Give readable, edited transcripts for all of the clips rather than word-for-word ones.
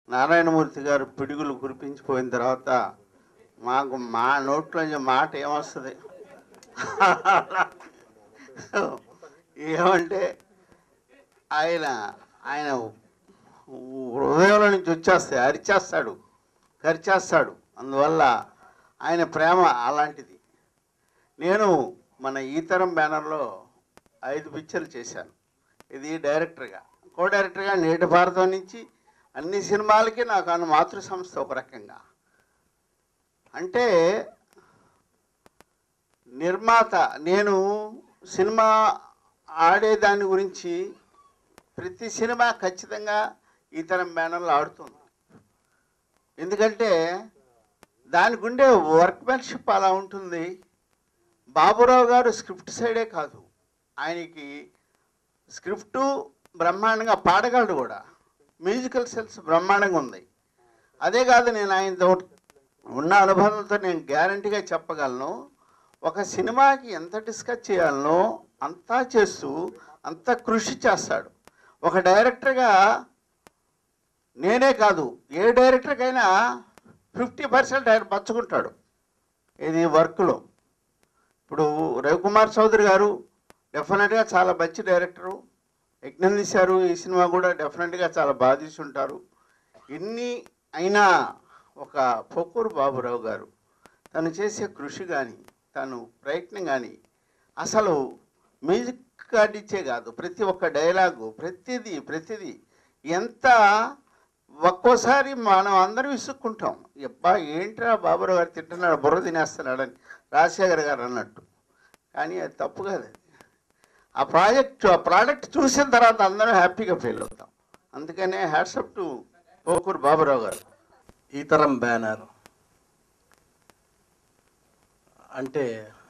నారాయణమూర్తి గారు పిడుగులు కురిపించిపోయిన తర్వాత మాకు మా నోట్లో మాట ఏమొస్తుంది? ఏమంటే ఆయన ఆయన హృదయంలో నుంచి వచ్చేస్తాయి, అరిచేస్తాడు, కరిచేస్తాడు. అందువల్ల ఆయన ప్రేమ అలాంటిది. నేను మన ఈ తరం బ్యానర్లో 5 పిక్చర్లు చేశాను. ఇది డైరెక్టర్గా, కో డైరెక్టర్గా నేటి భారతం నుంచి అన్ని సినిమాలకి నాకు అన్న మాతృ సంస్థ ఒక రకంగా. అంటే నిర్మాత నేను సినిమా ఆడేదాని గురించి ప్రతి సినిమా ఖచ్చితంగా ఈ తరం బ్యానర్లో ఆడుతుంది. ఎందుకంటే దానికి ఉండే వర్క్మెన్షిప్ అలా ఉంటుంది. బాబురావు గారు స్క్రిప్ట్ సైడే కాదు, ఆయనకి స్క్రిప్టు బ్రహ్మాండంగా పాడగలడు కూడా, మ్యూజికల్ సెన్స్ బ్రహ్మాండంగా ఉంది. అదే కాదు, నేను ఆయనతో ఉన్న అనుభవంతో నేను గ్యారంటీగా చెప్పగలను, ఒక సినిమాకి ఎంత డిస్కస్ చేయాలనో అంతా చేస్తూ అంత కృషి చేస్తాడు. ఒక డైరెక్టర్గా నేనే కాదు, ఏ డైరెక్టర్కైనా 50% ఆయన పంచుకుంటాడు ఇది వర్క్లో. ఇప్పుడు రవికుమార్ చౌదరి గారు డెఫినెట్గా చాలా మంచి డైరెక్టరు, యజ్ఞం తీశారు. ఈ సినిమా కూడా డెఫినెట్గా చాలా బాగా తీసి ఉంటారు. ఇన్ని అయినా ఒక పొక్కూరు బాబురావు గారు తను చేసే కృషి కానీ తను ప్రయత్నం కానీ, అసలు మ్యూజిక్ కార్డ్ ఇచ్చే కాదు, ప్రతి ఒక్క డైలాగు ప్రతిదీ ఎంత ఒక్కోసారి మనం అందరం విసుక్కుంటాం, అబ్బా ఏంట్రా బాబురావు గారు తింటున్నాడు, బుర్ర తినేస్తున్నాడని రాజశేఖర్ గారు అన్నట్టు. కానీ అది తప్పు కాదు. ఆ ప్రోడక్ట్ చూసిన తర్వాత అందరం హ్యాపీగా ఫీల్ అవుతాం. అందుకనే హ్యాట్సప్ టు పోకూరు బాబురావు గారు. ఈ తరం బ్యానర్ అంటే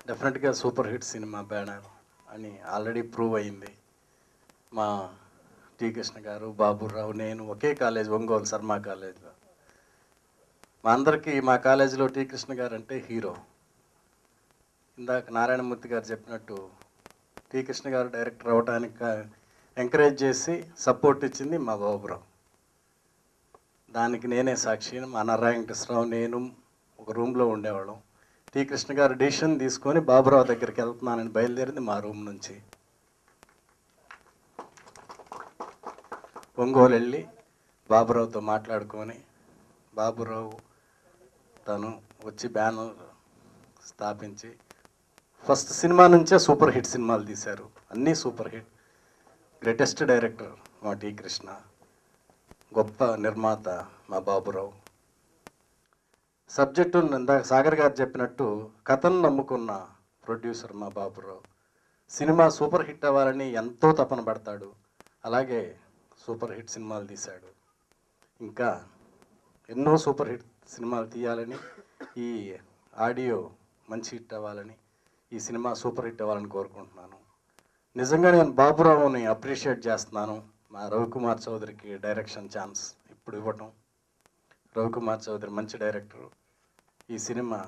డెఫినెట్గా సూపర్ హిట్ సినిమా బ్యానర్ అని ఆల్రెడీ ప్రూవ్ అయింది. మా టి కృష్ణ గారు, బాబురావు, నేను ఒకే కాలేజ్, ఒంగోలు శర్మ కాలేజ్లో. మా అందరికీ మా కాలేజీలో టి కృష్ణ గారు అంటే హీరో. ఇందాక నారాయణమూర్తి గారు చెప్పినట్టు టి కృష్ణ గారు డైరెక్టర్ అవ్వడానికి ఎంకరేజ్ చేసి సపోర్ట్ ఇచ్చింది మా బాబురావు. దానికి నేనే సాక్షి. మా నారాయణకృష్ణరావు నేను ఒక రూమ్లో ఉండేవాళ్ళం. టి కృష్ణ గారు డిసిషన్ తీసుకొని బాబురావు దగ్గరికి వెళ్తున్నానని బయలుదేరింది మా రూమ్ నుంచి. ఒంగోలు వెళ్ళి బాబురావుతో మాట్లాడుకొని, బాబురావు తను వచ్చి బ్యానర్ స్థాపించి ఫస్ట్ సినిమా నుంచే సూపర్ హిట్ సినిమాలు తీశారు. అన్నీ సూపర్ హిట్. గ్రేటెస్ట్ డైరెక్టర్ మా టి కృష్ణ, గొప్ప నిర్మాత మా బాబురావు. సబ్జెక్టు ఇందాక సాగర్ గారు చెప్పినట్టు కథను నమ్ముకున్న ప్రొడ్యూసర్ మా బాబురావు. సినిమా సూపర్ హిట్ అవ్వాలని ఎంతో తపన పడతాడు. అలాగే సూపర్ హిట్ సినిమాలు తీశాడు. ఇంకా ఎన్నో సూపర్ హిట్ సినిమాలు తీయాలని, ఈ ఆడియో మంచి హిట్ అవ్వాలని, ఈ సినిమా సూపర్ హిట్ అవ్వాలని కోరుకుంటున్నాను. నిజంగా నేను బాబురావుని అప్రిషియేట్ చేస్తున్నాను. మా రవికుమార్ చౌదరికి డైరెక్షన్ ఛాన్స్ ఇప్పుడు ఇవ్వటం. రవికుమార్ చౌదరి మంచి డైరెక్టరు. ఈ సినిమా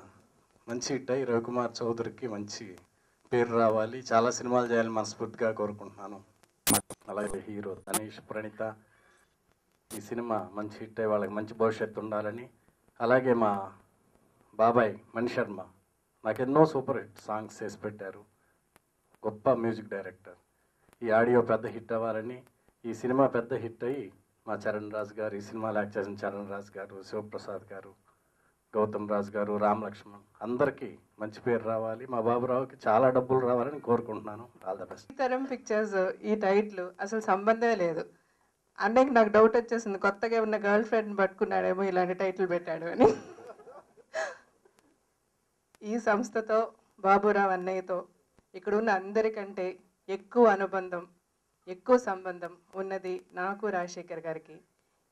మంచి హిట్ అయ్యి రవికుమార్ చౌదరికి మంచి పేరు రావాలి, చాలా సినిమాలు చేయాలని మనస్ఫూర్తిగా కోరుకుంటున్నాను. అలాగే హీరో తనీష్, ప్రణీత, ఈ సినిమా మంచి హిట్ అయ్యి వాళ్ళకి మంచి భవిష్యత్తు ఉండాలని. అలాగే మా బాబాయ్ మణిశర్మ నాకు ఎన్నో సూపర్ హిట్ సాంగ్స్ చేసి పెట్టారు. గొప్ప మ్యూజిక్ డైరెక్టర్. ఈ ఆడియో పెద్ద హిట్ అవ్వాలని, ఈ సినిమా పెద్ద హిట్ అయ్యి మా చరణ్ రాజు గారు, ఈ సినిమాలో యాక్ట్ చేసిన చరణ్ రాజు గారు, శివప్రసాద్ గారు, గౌతమ్ రాజు గారు, రామ్ లక్ష్మణ్ అందరికీ మంచి పేరు రావాలి. మా బాబురావుకి చాలా డబ్బులు రావాలని కోరుకుంటున్నాను. All the best. ఈ తరం పిక్చర్స్ ఈ టైటిల్ అసలు సంబంధమే లేదు. అన్నయ్యకి నాకు డౌట్ వచ్చేసింది, కొత్తగా ఉన్న గర్ల్ ఫ్రెండ్ పట్టుకున్నాడేమో ఇలాంటి టైటిల్ పెట్టాడు అని. ఈ సంస్థతో బాబురావు అన్నయ్యతో ఇక్కడున్న అందరికంటే ఎక్కువ అనుబంధం, ఎక్కువ సంబంధం ఉన్నది నాకు రాజశేఖర్ గారికి.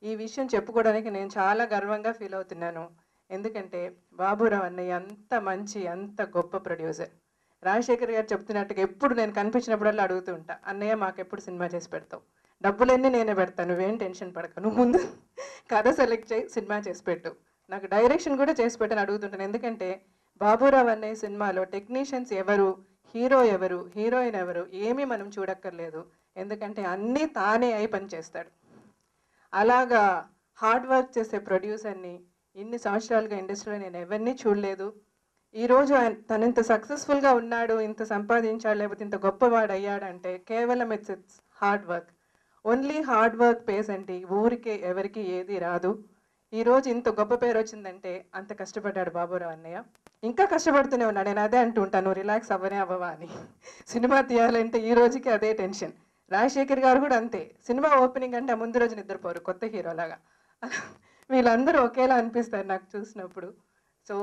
ఈ విషయం చెప్పుకోవడానికి నేను చాలా గర్వంగా ఫీల్ అవుతున్నాను. ఎందుకంటే బాబురావు అన్నయ్య అంత మంచి, అంత గొప్ప ప్రొడ్యూసర్. రాజశేఖర్ గారు చెప్తున్నట్టుగా ఎప్పుడు నేను కనిపించినప్పుడల్లా అడుగుతూ ఉంటా, అన్నయ్య మాకు ఎప్పుడు సినిమా చేసి పెడతావు, డబ్బులన్నీ నేనే పెడతాను, నువ్వేం టెన్షన్ పడక, నువ్వు ముందు కథ సెలెక్ట్ చేయి, సినిమా చేసి పెట్టు, నాకు డైరెక్షన్ కూడా చేసి పెట్టని అడుగుతుంటాను. ఎందుకంటే బాబురావు అన్నయ్య సినిమాలో టెక్నీషియన్స్ ఎవరు, హీరో ఎవరు, హీరోయిన్ ఎవరు ఏమీ మనం చూడక్కర్లేదు. ఎందుకంటే అన్నీ తానే అయి పనిచేస్తాడు. అలాగా హార్డ్ వర్క్ చేసే ప్రొడ్యూసర్ని ఇన్ని సంవత్సరాలుగా ఇండస్ట్రీలో నేను ఎవరిని చూడలేదు. ఈరోజు తను ఇంత సక్సెస్ఫుల్గా ఉన్నాడు, ఇంత సంపాదించాడు, లేకపోతే ఇంత గొప్పవాడు అయ్యాడంటే కేవలం it's hard work. Only hard work pays అంటే ఊరికే ఎవరికి ఏది రాదు. ఈరోజు ఇంత గొప్ప పేరు వచ్చిందంటే అంత కష్టపడ్డాడు బాబురావు అన్నయ్య. ఇంకా కష్టపడుతూనే ఉన్నాడు. నేను అదే అంటూ ఉంటాను, రిలాక్స్ అవ్వవా అని. సినిమా తీయాలంటే ఈ రోజుకి అదే టెన్షన్. రాజశేఖర్ గారు కూడా అంతే. సినిమా ఓపెనింగ్ అంటే ముందు రోజు నిద్రపోరు, కొత్త హీరోలాగా. వీళ్ళందరూ ఒకేలా అనిపిస్తారు నాకు చూసినప్పుడు. సో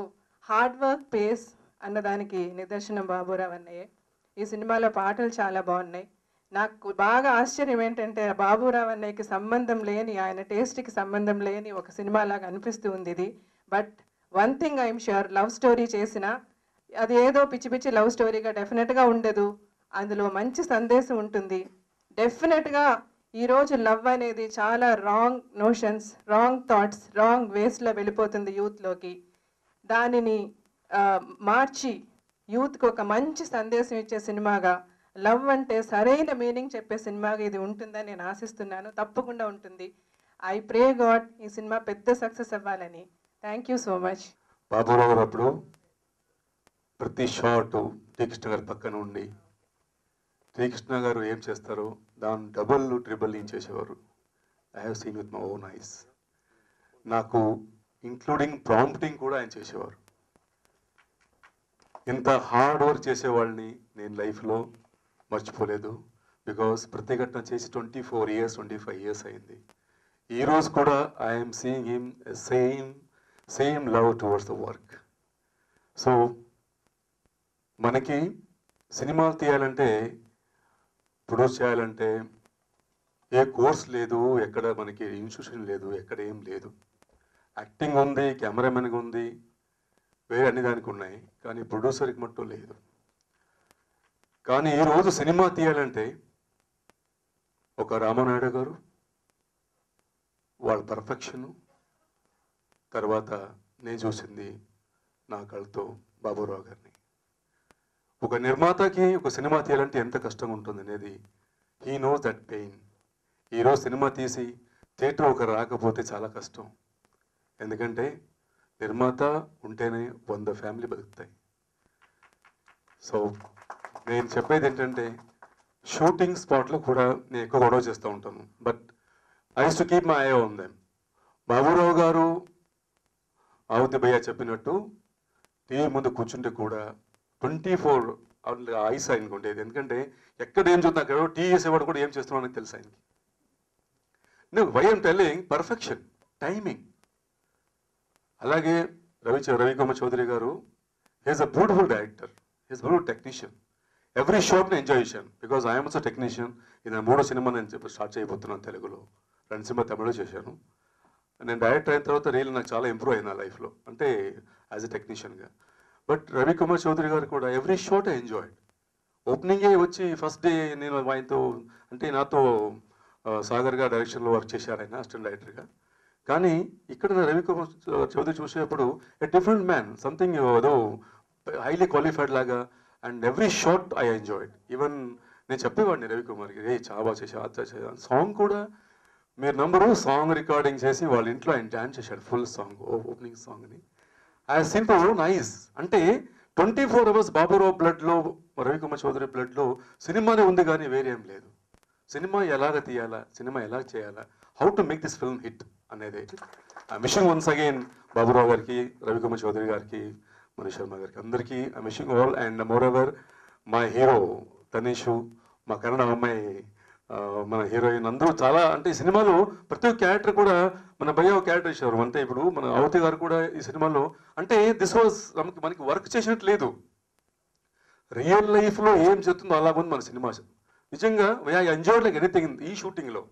హార్డ్ వర్క్ పేస్ అన్నదానికి నిదర్శనం బాబురావు అన్నయ్యే. ఈ సినిమాలో పాటలు చాలా బాగున్నాయి. నాకు బాగా ఆశ్చర్యం ఏంటంటే బాబురావు అన్నయ్యకి సంబంధం లేని, ఆయన టేస్ట్కి సంబంధం లేని ఒక సినిమాలాగా అనిపిస్తూ ఉంది ఇది. But one thing I'm sure, love story చేసినా అది ఏదో పిచ్చి పిచ్చి లవ్ స్టోరీగా డెఫినెట్గా ఉండదు. అందులో మంచి సందేశం ఉంటుంది. డెఫినెట్గా ఈరోజు లవ్ అనేది చాలా wrong notions, wrong thoughts, wrong వేస్లో వెళ్ళిపోతుంది యూత్లోకి. దానిని మార్చి యూత్కి ఒక మంచి సందేశం ఇచ్చే సినిమాగా, లవ్ అంటే సరైన మీనింగ్ చెప్పే సినిమాగా ఇది ఉంటుందని నేను ఆశిస్తున్నాను. తప్పకుండా ఉంటుంది. ఐ ప్రే గాడ్ ఈ సినిమా పెద్ద సక్సెస్ అవ్వాలని. Thank you so much. Baburao గారు అప్పుడు ప్రతి షాటు శ్రీకృష్ణ గారి పక్కన ఉండి శ్రీకృష్ణ గారు ఏం చేస్తారో దాని డబుల్ ట్రిబుల్ చేసేవారు. I have seen with my own eyes. నాకు ఇంక్లూడింగ్ ప్రాంప్టింగ్ కూడా ఆయన చేసేవారు. ఇంత హార్డ్ వర్క్ చేసేవాళ్ళని నేను లైఫ్లో మర్చిపోలేదు. బికాస్ ప్రతిఘటన చేసి 24 years 25 years అయింది. ఈరోజు కూడా I'm seeing him same love towards the work. So మనకి సినిమాలు తీయాలంటే, ప్రొడ్యూస్ చేయాలంటే ఏ కోర్స్ లేదు, ఎక్కడ మనకి ఇన్స్టిట్యూషన్ లేదు, ఎక్కడ ఏం లేదు. యాక్టింగ్ ఉంది, కెమెరామెన్గా ఉంది, వేరే అన్ని దానికి ఉన్నాయి, కానీ ప్రొడ్యూసర్కి మట్టు లేదు. కానీ ఈరోజు సినిమా తీయాలంటే ఒక రామనాయుడు గారు వాళ్ళ పర్ఫెక్షను, తర్వాత నేను చూసింది నా కళ్ళతో బాబురావు గారిని. ఒక నిర్మాతకి ఒక సినిమా తీయాలంటే ఎంత కష్టంగా ఉంటుంది అనేది హీ నోస్ దట్ పెయిన్. ఈరోజు సినిమా తీసి థియేటర్ ఒకరు రాకపోతే చాలా కష్టం. ఎందుకంటే నిర్మాత ఉంటేనే 100 ఫ్యామిలీ బతుకుతాయి. సో నేను చెప్పేది ఏంటంటే, షూటింగ్ స్పాట్లో కూడా నేను ఎక్కువ గొడవ చేస్తూ ఉంటాను. But I use to keep my I on them. Baburao గారు ఆవుతి భయ్య చెప్పినట్టు టీవీ ముందు కూర్చుంటే కూడా 24 ఐస్ ఆయనకు ఉండేది. ఎందుకంటే ఎక్కడ ఏం చూద్దాం, అక్కడ టీ చేసేవాడు కూడా ఏం చేస్తున్నావు అని తెలుసు ఆయనకి. నేను why I'm telling perfection, timing. అలాగే రవికుమార్ చౌదరి గారు he is a beautiful director, he is beautiful technician. Every షాట్ని ఎంజాయ్ చేశాను. Because I'm also technician. ఇది 3వ సినిమా నేను స్టార్ట్ చేయబోతున్నాను తెలుగులో. 2 సినిమా తమిళలో చేశాను. నేను డైరెక్టర్ అయిన తర్వాత రియల్ నాకు చాలా ఇంప్రూవ్ అయింది నా లైఫ్లో, అంటే యాజ్ ఎ టెక్నీషియన్గా. బట్ రవికుమార్ చౌదరి గారు కూడా ఎవ్రీ షాట్ ఐ ఎంజాయ్డ్. ఓపెనింగే వచ్చి ఫస్ట్ డే నేను ఆయనతో, అంటే నాతో సాగర్ గారు డైరెక్షన్లో వర్క్ చేశారు ఆయన అసిస్టెంట్ డైరెక్టర్గా. కానీ ఇక్కడ రవికుమార్ చౌదరి చూసేటప్పుడు ఎ డిఫరెంట్ మ్యాన్, సంథింగ్ ఏదో హైలీ క్వాలిఫైడ్ లాగా. And every shot I enjoyed. Even నేను చెప్పేవాడిని రవికుమార్కి, చాలా బాగా చేసా. సాంగ్ కూడా మీరు నంబరు, సాంగ్ రికార్డింగ్ చేసి వాళ్ళ ఇంట్లో ఆయన డాన్స్ చేశాడు ఫుల్ సాంగ్, ఓపెనింగ్ సాంగ్ని. I simple nice. అంటే 24 hours బాబురావు బ్లడ్లో, రవికుమార్ చౌదరి బ్లడ్లో సినిమానే ఉంది, కానీ వేరే ఏం లేదు. సినిమా ఎలాగ తీయాలా, సినిమా ఎలా చేయాలా, how to make this film hit అనేది. I wishing once again Baburao గారికి, రవికుమార్ చౌదరి గారికి, మనీష్ శర్మ గారికి, అందరికీ I wishing all. And moreover మా హీరో తనీషు, మా కన్నడ అమ్మాయి, మన హీరోయిన్, అందరూ చాలా, అంటే ఈ సినిమాలో ప్రతి ఒక్క క్యారెక్టర్ కూడా మన భయ్య ఒక క్యారెక్టర్ ఇచ్చారు. అంటే ఇప్పుడు మన అవతి గారు కూడా ఈ సినిమాలో, అంటే దిస్ వాజ్ మనకి వర్క్ చేసినట్టు లేదు, రియల్ లైఫ్లో ఏం చెప్తుందో అలాగుంది మన సినిమా. నిజంగా ఐ ఎంజాయ్డ్ లైక్ ఎనీథింగ్ ఈ షూటింగ్లో.